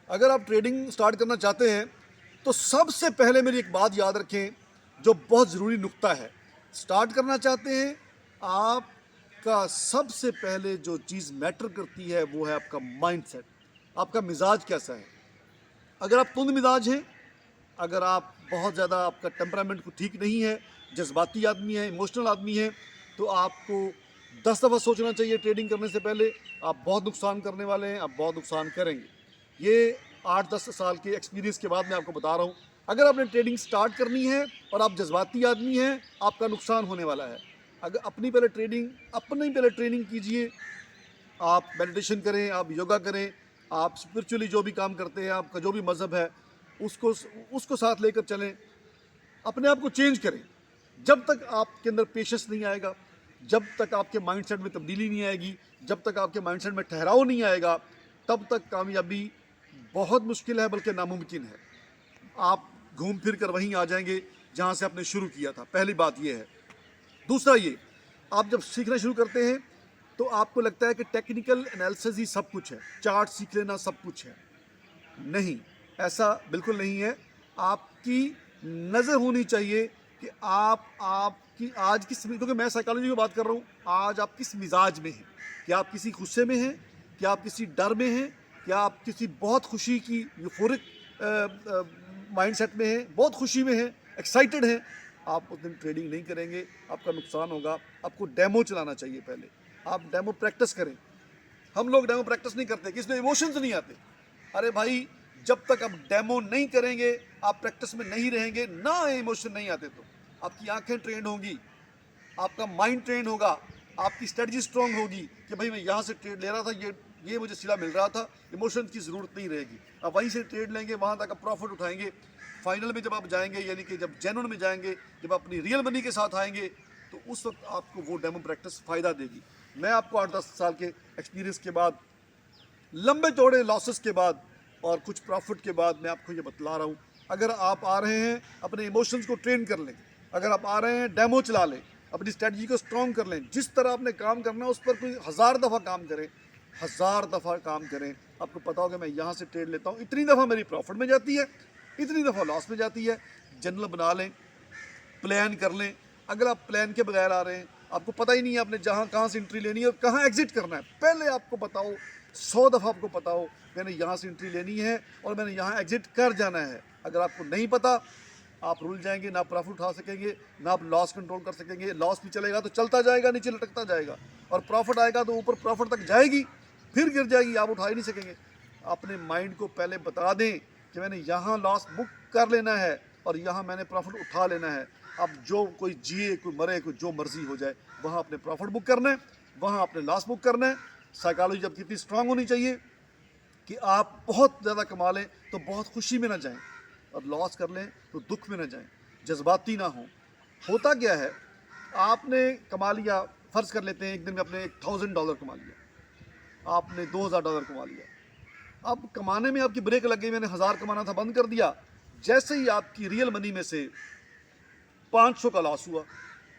اگر آپ trading start کرنا چاہتے ہیں تو سب سے پہلے میری ایک بات یاد رکھیں جو بہت ضروری نقطہ ہے. سٹارٹ کرنا چاہتے ہیں آپ کا سب سے پہلے جو چیز میٹر کرتی ہے وہ ہے آپ کا مائنڈ سیٹ. آپ کا مزاج کیسا ہے. اگر آپ تند مزاج ہیں، اگر آپ بہت زیادہ آپ کا ٹیمپرامنٹ کو ٹھیک نہیں ہے، جذباتی آدمی ہیں، ایموشنل آدمی ہیں، تو آپ کو 10 دفعہ سوچنا چاہیے ٹریڈنگ کرنے سے پہلے. آپ بہت نقصان کرنے والے ہیں، آپ بہت نقصان کریں گے. یہ 8-10 سال کے ایکسپیرینس کے بعد میں آپ کو بتا رہا ہوں. اگر آپ نے ٹریڈنگ سٹارٹ کرنی ہے اور آپ جذباتی آدمی ہیں، آپ کا نقصان ہونے والا ہے. اگر اپنی پہلے ٹریننگ کیجئے. آپ میڈیٹیشن کریں، آپ یوگا کریں، آپ اسپرچولی جو بھی کام کرتے ہیں، آپ کا جو بھی مذہب ہے اس کو ساتھ لے کر چلیں. اپنے آپ کو چینج کریں. جب تک آپ کے اندر پیشنس نہیں آئے گا، جب تک آپ کے مائنڈ سیٹ میں تبدیلی نہیں آئے گی، جب تک آپ کے مائنڈ سیٹ میں ٹھہراؤ نہیں آئے گا، تب تک کامیابی بہت مشکل ہے، بلکہ ناممکن ہے. آپ گھوم پھر کر وہیں آ جائیں گے جہاں سے آپ نے شروع کیا تھا. پہلی بات یہ ہے. دوسرا یہ، آپ جب سیکھنا شروع کرتے ہیں تو آپ کو لگتا ہے کہ ٹیکنیکل انالیسس ہی سب کچھ ہے، چارٹ سیکھ لینا سب کچھ ہے. نہیں، ایسا بالکل نہیں ہے. آپ کی نظر ہونی چاہیے کہ آپ کی آج کس، کیونکہ میں سائیکالوجی کی بات کر رہا ہوں، آج آپ کس مزاج میں ہیں. کیا آپ کسی غصے میں ہیں؟ کیا آپ کسی ڈر میں ہیں؟ کیا آپ کسی بہت خوشی کی یوفورک مائنڈ سیٹ میں ہیں، بہت خوشی میں ہیں، ایکسائٹڈ ہیں؟ آپ اس دن ٹریڈنگ نہیں کریں گے، آپ کا نقصان ہوگا. آپ کو ڈیمو چلانا چاہیے پہلے. آپ ڈیمو پریکٹس کریں. ہم لوگ ڈیمو پریکٹس نہیں کرتے کہ اس میں ایموشنز نہیں آتے. ارے بھائی، جب تک آپ ڈیمو نہیں کریں گے، آپ پریکٹس میں نہیں رہیں گے، نہ ایموشن نہیں آتے تو آپ کی آنکھیں ٹرینڈ ہوں گی، آپ کا مائنڈ ٹرینڈ ہوگا، آپ کی اسٹریٹجی اسٹرانگ ہوگی کہ بھائی میں یہاں سے ٹریڈ لے رہا تھا، یہ مجھے سلا مل رہا تھا. ایموشن کی ضرورت نہیں رہے گی. آپ وہیں سے ٹریڈ لیں گے، وہاں تک آپ پروفٹ اٹھائیں گے. فائنل میں جب آپ جائیں گے، یعنی کہ جب جینون میں جائیں گے، جب اپنی ریئل منی کے ساتھ آئیں گے، تو اس وقت آپ کو وہ ڈیمو پریکٹس فائدہ دے گی. میں آپ کو 8-10 سال کے ایکسپیرینس کے بعد، لمبے چوڑے لاسز کے بعد اور کچھ پروفٹ کے بعد میں آپ کو یہ بتلا رہا ہوں. اگر آپ آ رہے ہیں اپنے ایموشنز کو ٹرین کر لیں، اگر آپ آ رہے ہیں ڈیمو چلا لیں، اپنی اسٹریٹجی کو اسٹرانگ کر لیں. جس طرح آپ نے کام کرنا ہے اس پر کوئی 1000 دفعہ کام کریں، 1000 دفعہ کام کریں. آپ کو پتا ہوگا میں یہاں سے ٹریڈ لیتا ہوں، اتنی دفعہ میری پروفٹ میں جاتی ہے، اتنی دفعہ لاس میں جاتی ہے. جنرل بنا لیں، پلان کر لیں. اگر آپ پلان کے بغیر آ رہے ہیں، آپ کو پتہ ہی نہیں ہے آپ نے کہاں سے انٹری لینی ہے اور کہاں ایگزٹ کرنا ہے، پہلے آپ کو بتاؤ، 100 دفعہ آپ کو پتا ہو میں نے یہاں سے انٹری لینی ہے اور میں نے یہاں ایگزٹ کر جانا ہے. اگر آپ کو نہیں پتا، آپ رول جائیں گے، نہ پروفٹ اٹھا سکیں گے، نہ آپ لاس کنٹرول کر سکیں گے. لاس بھی چلے گا تو چلتا جائے گا، نیچے لٹکتا جائے گا، اور پروفٹ آئے گا تو اوپر پروفٹ تک جائے گی، پھر گر جائے گی، آپ اٹھا ہی نہیں سکیں گے. اپنے مائنڈ کو پہلے بتا دیں کہ میں نے یہاں لاس بک کر لینا ہے اور یہاں میں نے پروفٹ اٹھا لینا ہے. اب جو کوئی جیے، کوئی مرے، کوئی جو مرضی ہو جائے، وہاں اپنے پروفٹ بک کرنا ہے، وہاں اپنے لاس بک کرنا ہے. سائیکالوجی جب کتنی اسٹرانگ ہونی چاہیے کہ آپ بہت زیادہ کما لیں تو بہت خوشی میں نہ جائیں، اور لاس کر لیں تو دکھ میں نہ جائیں، جذباتی نہ ہوں. ہوتا کیا ہے، آپ نے کما لیا، فرض کر لیتے ہیں ایک دن میں اپنے $1000 کما لیا، آپ نے $2000 کما لیا. اب کمانے میں آپ کی بریک لگ گئی، میں نے 1000 کمانا تھا، بند کر دیا. جیسے ہی آپ کی ریئل منی میں سے 500 کا لاس ہوا،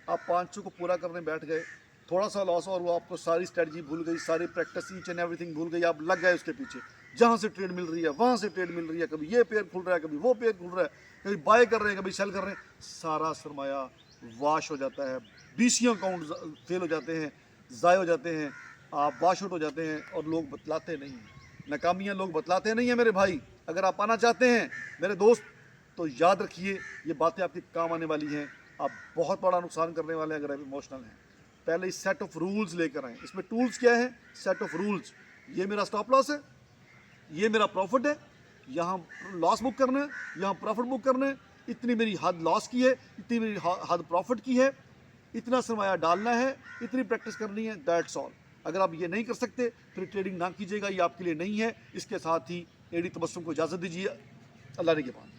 آپ 500 کو پورا کرنے بیٹھ گئے. تھوڑا سا لاس اور وہ آپ کو ساری اسٹریٹجی بھول گئی، ساری practice each and everything بھول گئی. آپ لگ گئے اس کے پیچھے، جہاں سے ٹریڈ مل رہی ہے وہاں سے ٹریڈ مل رہی ہے، کبھی یہ پیئر کھل رہا ہے، کبھی وہ پیئر کھل رہا ہے، کبھی بائی کر رہے ہیں، کبھی سیل کر رہے ہیں. سارا سرمایہ واش ہو جاتا ہے، 20 اکاؤنٹ فیل ہو جاتے ہیں، ضائع ہو جاتے ہیں، آپ واش آؤٹ ہو جاتے ہیں، اور لوگ بتلاتے نہیں ہیں. ناکامیاں لوگ بتلاتے نہیں ہیں میرے بھائی. اگر آپ آنا چاہتے ہیں میرے دوست، تو یاد رکھیے یہ باتیں آپ کے کام آنے والی ہیں. آپ بہت بڑا نقصان کرنے والے ہیں اگر آپ ایموشنل ہیں. پہلے سیٹ آف رولز لے کر آئیں. اس میں ٹولز کیا ہیں؟ Set of rules. یہ میرا سٹاپ لاس ہے، یہ میرا پروفٹ ہے، یہاں لاس بک کرنا ہے، یہاں پروفٹ بک کرنا ہے. اتنی میری حد لاس کی ہے، اتنی میری حد پروفٹ کی ہے، اتنا سرمایہ ڈالنا ہے، اتنی پریکٹس کرنی ہے. That's all. اگر آپ یہ نہیں کر سکتے پھر ٹریڈنگ نہ کیجیے گا، یہ آپ کے لیے نہیں ہے. اس کے ساتھ ہی ایڈی تبسم کو اجازت دیجیے. اللہ نے کے بعد